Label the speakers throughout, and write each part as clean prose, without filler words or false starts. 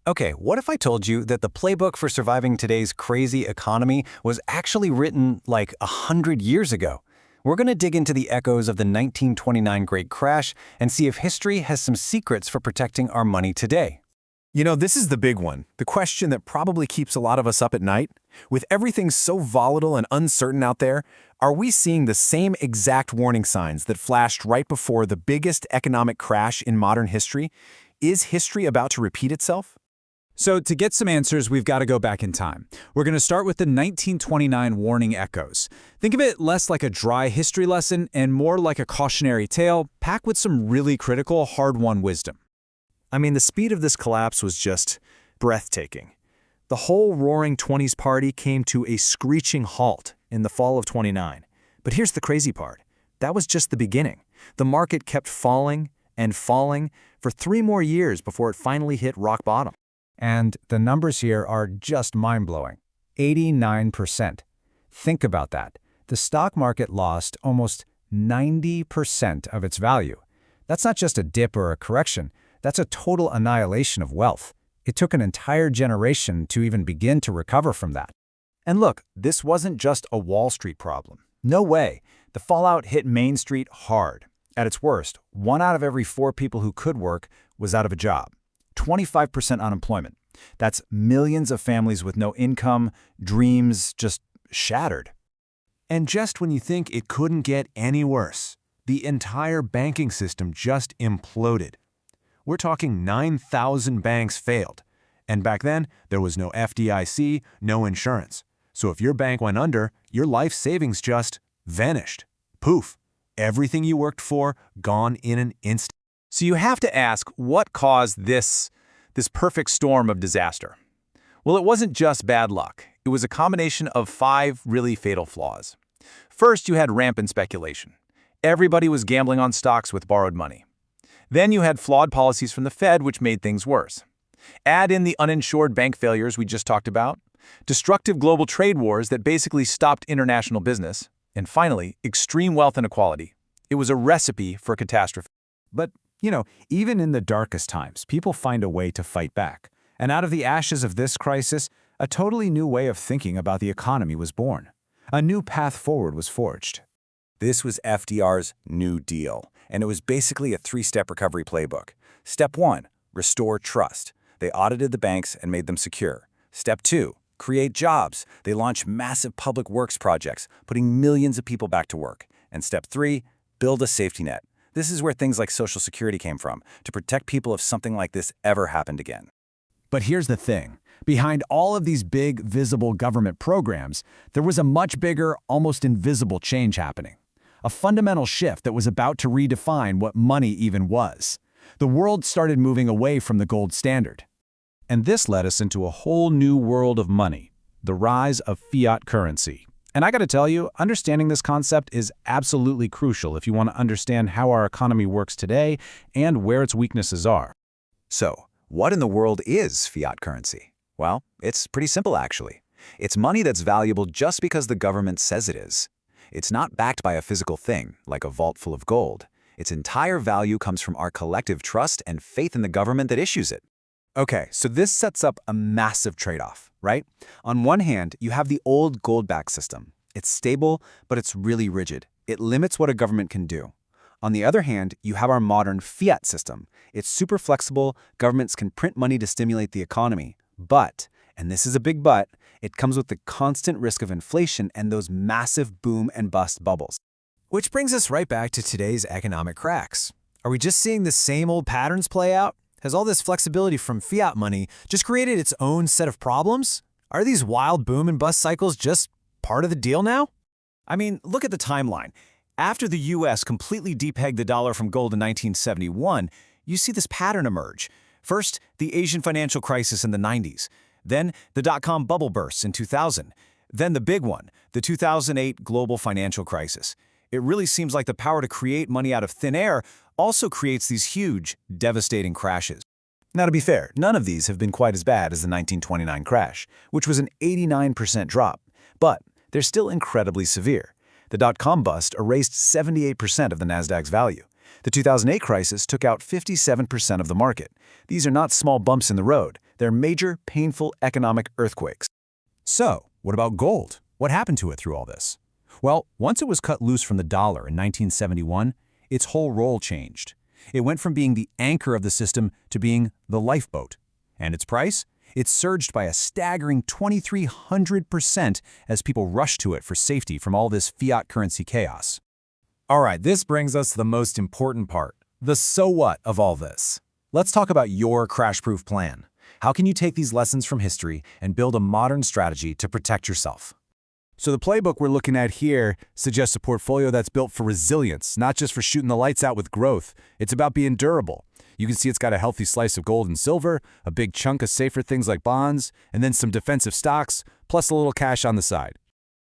Speaker 1: Okay, what if I told you that the playbook for surviving today's crazy economy was actually written like 100 years ago? We're going to dig into the echoes of the 1929 Great Crash and see if history has some secrets for protecting our money today.
Speaker 2: This is the big one, the question that probably keeps a lot of us up at night. With everything so volatile and uncertain out there, are we seeing the same exact warning signs that flashed right before the biggest economic crash in modern history? Is history about to repeat itself?
Speaker 3: So to get some answers, we've got to go back in time. We're going to start with the 1929 warning echoes. Think of it less like a dry history lesson and more like a cautionary tale packed with some really critical, hard-won wisdom.
Speaker 2: The speed of this collapse was just breathtaking. The whole Roaring '20s party came to a screeching halt in the fall of '29. But here's the crazy part. That was just the beginning. The market kept falling and falling for 3 more years before it finally hit rock bottom.
Speaker 4: And the numbers here are just mind-blowing. 89%. Think about that. The stock market lost almost 90% of its value. That's not just a dip or a correction. That's a total annihilation of wealth. It took an entire generation to even begin to recover from that.
Speaker 1: And look, this wasn't just a Wall Street problem. No way. The fallout hit Main Street hard. At its worst, 1 out of every 4 people who could work was out of a job. 25% unemployment. That's millions of families with no income, dreams just shattered.
Speaker 2: And just when you think it couldn't get any worse, the entire banking system just imploded. We're talking 9,000 banks failed. And back then, there was no FDIC, no insurance. So if your bank went under, your life savings just vanished. Poof. Everything you worked for, gone in an instant.
Speaker 1: So you have to ask, what caused this perfect storm of disaster? Well, it wasn't just bad luck. It was a combination of 5 really fatal flaws. First, you had rampant speculation. Everybody was gambling on stocks with borrowed money. Then you had flawed policies from the Fed, which made things worse. Add in the uninsured bank failures we just talked about, destructive global trade wars that basically stopped international business, and finally, extreme wealth inequality. It was a recipe for catastrophe.
Speaker 4: But, even in the darkest times, people find a way to fight back. And out of the ashes of this crisis, a totally new way of thinking about the economy was born. A new path forward was forged.
Speaker 5: This was FDR's New Deal, and it was basically a 3-step recovery playbook. Step 1, restore trust. They audited the banks and made them secure. Step 2, create jobs. They launched massive public works projects, putting millions of people back to work. And step 3, build a safety net. This is where things like Social Security came from, to protect people if something like this ever happened again.
Speaker 4: But here's the thing. Behind all of these big, visible government programs, there was a much bigger, almost invisible change happening. A fundamental shift that was about to redefine what money even was. The world started moving away from the gold standard.
Speaker 3: And this led us into a whole new world of money, the rise of fiat currency. And I got to tell you, understanding this concept is absolutely crucial if you want to understand how our economy works today and where its weaknesses are.
Speaker 5: So, what in the world is fiat currency? Well, it's pretty simple actually. It's money that's valuable just because the government says it is. It's not backed by a physical thing, like a vault full of gold. Its entire value comes from our collective trust and faith in the government that issues it.
Speaker 2: Okay, so this sets up a massive trade-off, right? On one hand, you have the old gold-backed system. It's stable, but it's really rigid. It limits what a government can do. On the other hand, you have our modern fiat system. It's super flexible, governments can print money to stimulate the economy. But, and this is a big but, it comes with the constant risk of inflation and those massive boom and bust bubbles.
Speaker 6: Which brings us right back to today's economic cracks. Are we just seeing the same old patterns play out? Has all this flexibility from fiat money just created its own set of problems? Are these wild boom and bust cycles just part of the deal now?
Speaker 1: Look at the timeline. After the U.S. completely depegged the dollar from gold in 1971, you see this pattern emerge. First, the Asian financial crisis in the 90s. Then, the dot-com bubble bursts in 2000. Then the big one, the 2008 global financial crisis. It really seems like the power to create money out of thin air also creates these huge, devastating crashes. Now, to be fair, none of these have been quite as bad as the 1929 crash, which was an 89% drop. But they're still incredibly severe. The dot-com bust erased 78% of the Nasdaq's value. The 2008 crisis took out 57% of the market. These are not small bumps in the road.
Speaker 2: They're major, painful economic earthquakes.
Speaker 7: So, what about gold? What happened to it through all this? Well, once it was cut loose from the dollar in 1971, its whole role changed. It went from being the anchor of the system to being the lifeboat. And its price? It surged by a staggering 2,300% as people rushed to it for safety from all this fiat currency chaos.
Speaker 5: All right, this brings us to the most important part, the so what of all this. Let's talk about your crash-proof plan. How can you take these lessons from history and build a modern strategy to protect yourself?
Speaker 7: So the playbook we're looking at here suggests a portfolio that's built for resilience, not just for shooting the lights out with growth. It's about being durable. You can see it's got a healthy slice of gold and silver, a big chunk of safer things like bonds, and then some defensive stocks, plus a little cash on the side.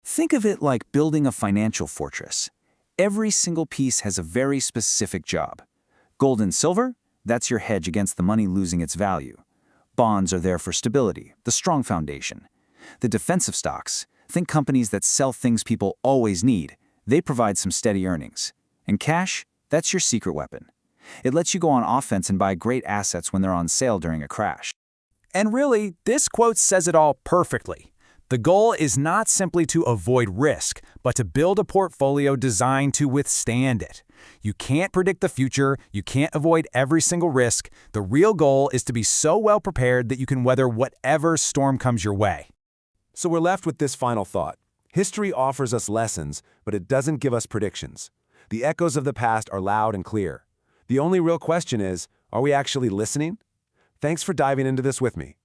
Speaker 2: Think of it like building a financial fortress. Every single piece has a very specific job. Gold and silver? That's your hedge against the money losing its value. Bonds are there for stability, the strong foundation. The defensive stocks, think companies that sell things people always need. They provide some steady earnings. And cash, that's your secret weapon. It lets you go on offense and buy great assets when they're on sale during a crash.
Speaker 3: And really, this quote says it all perfectly. The goal is not simply to avoid risk, but to build a portfolio designed to withstand it. You can't predict the future, you can't avoid every single risk. The real goal is to be so well prepared that you can weather whatever storm comes your way.
Speaker 8: So we're left with this final thought. History offers us lessons, but it doesn't give us predictions. The echoes of the past are loud and clear. The only real question is, are we actually listening? Thanks for diving into this with me.